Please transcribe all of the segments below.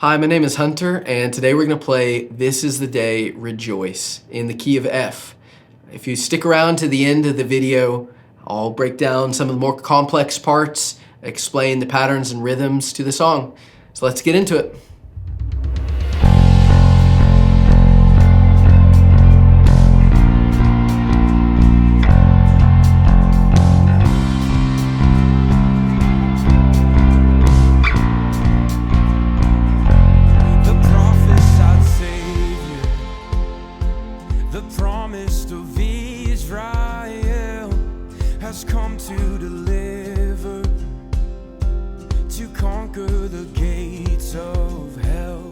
Hi, my name is Hunter, and today we're going to play This Is the Day, Rejoice in the key of F. If you stick around to the end of the video, I'll break down some of the more complex parts, explain the patterns and rhythms to the song. So let's get into it. Has come to deliver, to conquer the gates of hell,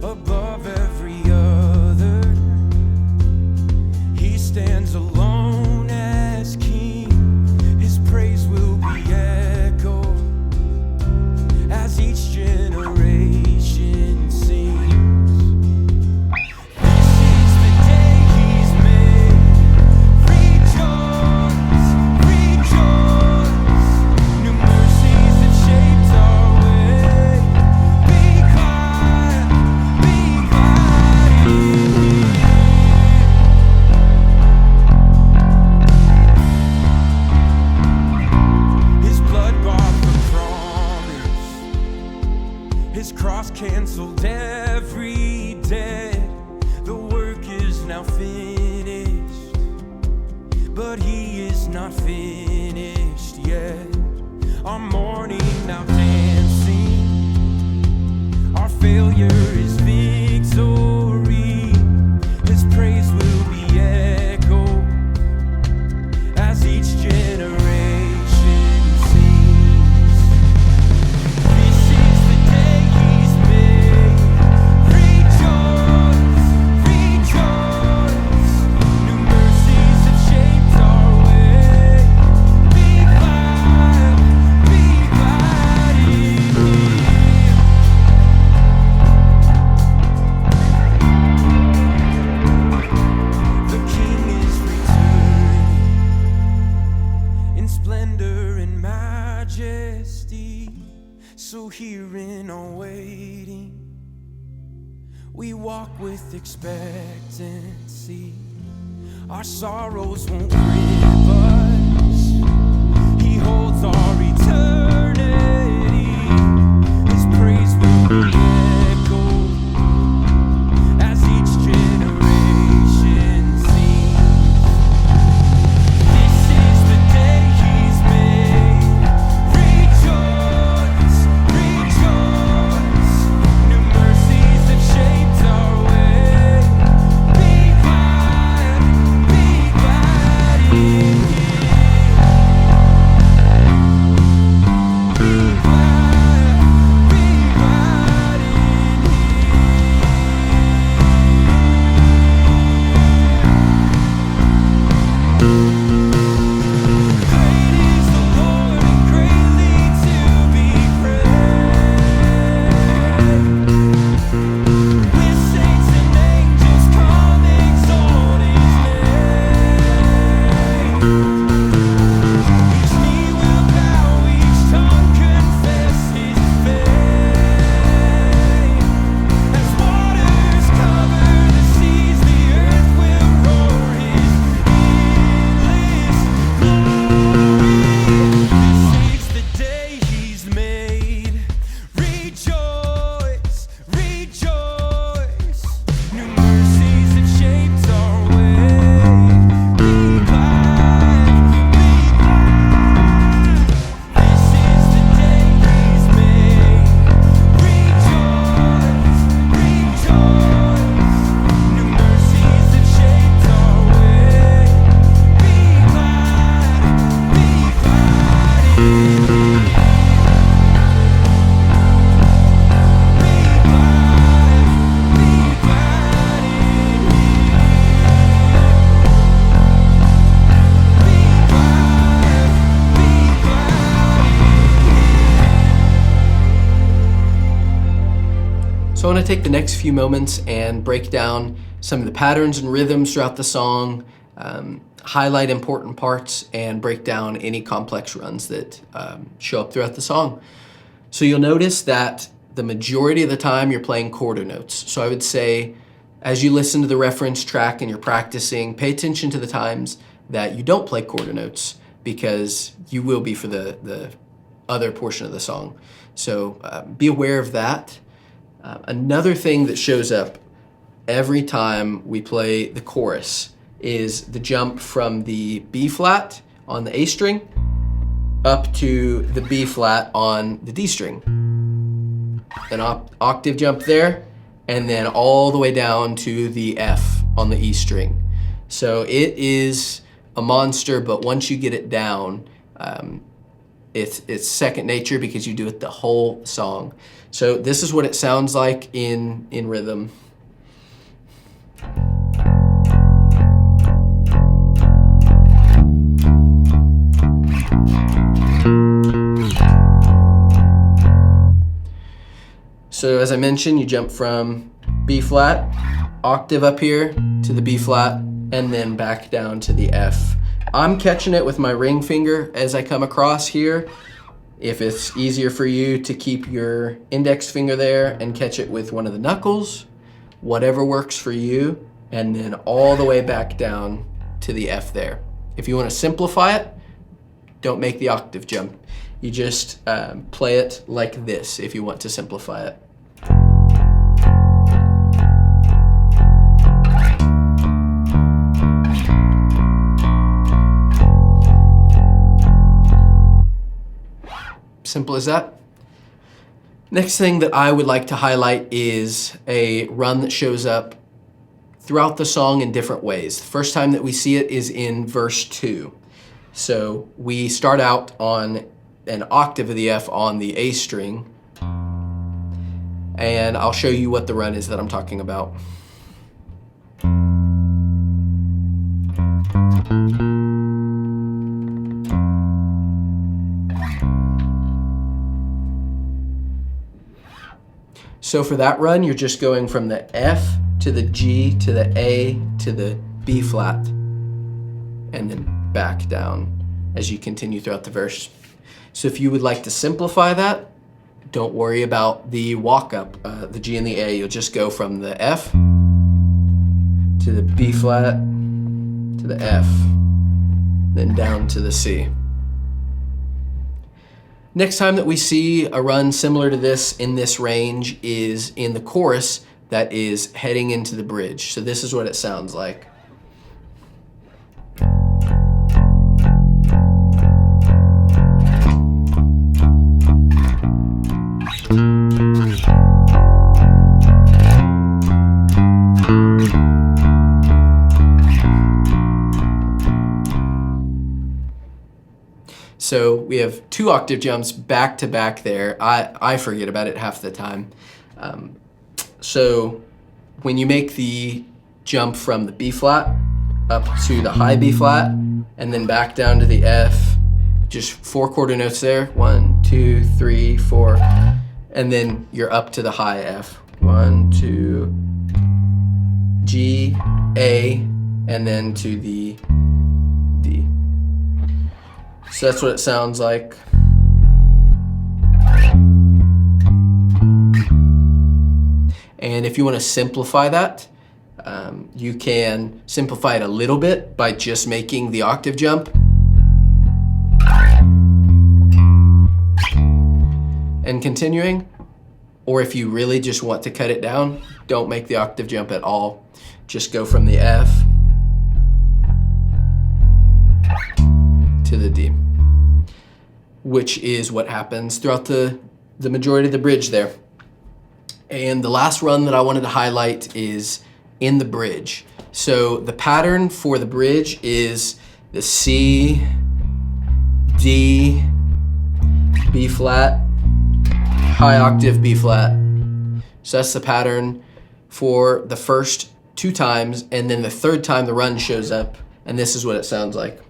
above every other. He stands alone as King, his praise will be echoed as each generation sings. His cross canceled every debt. The work is now finished, but he is not finished yet. Our mourning now dancing, our failure is victory. His praise will be echoed as each generation sings. This is the day he's made. Rejoice, rejoice. New mercies have shaped our way. Be glad in him. The King is returning in splendor and majesty. So here in our waiting, we walk with expectancy. Our sorrows won't grip us. He holds our eternity. His praise will be echoed as each generation sings. This is the day he's made. Rejoice, rejoice. New mercies have shaped our way. Be glad in him. Be glad in him. Great is the Lord and greatly to be praised. With saints and angels come exalt his name. Each knee will bow, each tongue confess his fame. As waters cover the seas, the earth will roar his endless glory. This is the day he's made. Rejoice, rejoice. New mercies have shaped our way. Be glad, be glad. This is the day he's made. Rejoice, rejoice. New mercies have shaped our way. Be glad in him. So I want to take the next few moments and break down some of the patterns and rhythms throughout the song, highlight important parts, and break down any complex runs that show up throughout the song. So you'll notice that the majority of the time you're playing quarter notes. So I would say, as you listen to the reference track and you're practicing, pay attention to the times that you don't play quarter notes, because you will be for the other portion of the song. So be aware of that. Another thing that shows up every time we play the chorus is the jump from the B flat on the A string up to the B flat on the D string. An octave jump there, and then all the way down to the F on the E string. So it is a monster, but once you get it down, it's second nature, because you do it the whole song. So this is what it sounds like in rhythm. So as I mentioned, you jump from B flat, octave up here to the B flat, and then back down to the F. I'm catching it with my ring finger as I come across here. If it's easier for you to keep your index finger there and catch it with one of the knuckles, whatever works for you, and then all the way back down to the F there. If you want to simplify it, don't make the octave jump. You just play it like this if you want to simplify it. Simple as that. Next thing that I would like to highlight is a run that shows up throughout the song in different ways. The first time that we see it is in verse 2. So we start out on an octave of the F on the A string, and I'll show you what the run is that I'm talking about. So for that run, you're just going from the F to the G to the A to the B flat, and then back down as you continue throughout the verse. So if you would like to simplify that, don't worry about the walk up, the G and the A. You'll just go from the F to the B flat to the F, then down to the C. Next time that we see a run similar to this in this range is in the chorus that is heading into the bridge. So this is what it sounds like. So we have 2 octave jumps back to back there. I forget about it half the time. So when you make the jump from the B flat up to the high B flat and then back down to the F, just 4 quarter notes there. 1, 2, 3, 4, and then you're up to the high F. 1, 2, G, A, and then to the D. So that's what it sounds like. And if you want to simplify that, you can simplify it a little bit by just making the octave jump and continuing. Or if you really just want to cut it down, don't make the octave jump at all. Just go from the F to the D, which is what happens throughout the majority of the bridge there. And the last run that I wanted to highlight is in the bridge. So the pattern for the bridge is the C, D, B flat, high octave B flat. So that's the pattern for the first 2 times, and then the 3rd time the run shows up, and this is what it sounds like.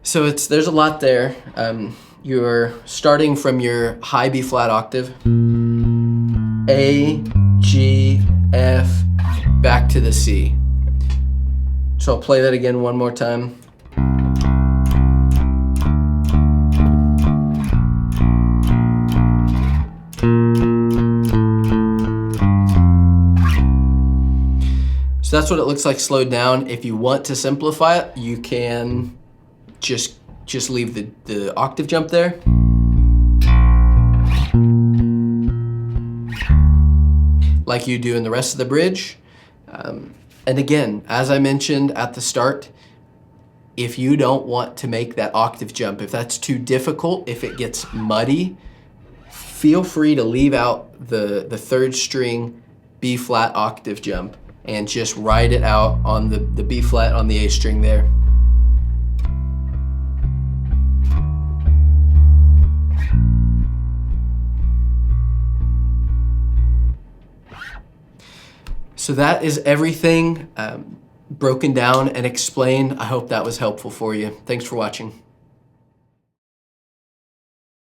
So there's a lot there. You're starting from your high B flat octave, A, G, F, back to the C. So I'll play that again one more time. So that's what it looks like slowed down. If you want to simplify it, you can just leave the octave jump there. Like you do in the rest of the bridge. And again, as I mentioned at the start, if you don't want to make that octave jump, if that's too difficult, if it gets muddy, feel free to leave out the third string B flat octave jump and just ride it out on the B flat on the A string there. So that is everything broken down and explained. I hope that was helpful for you. Thanks for watching.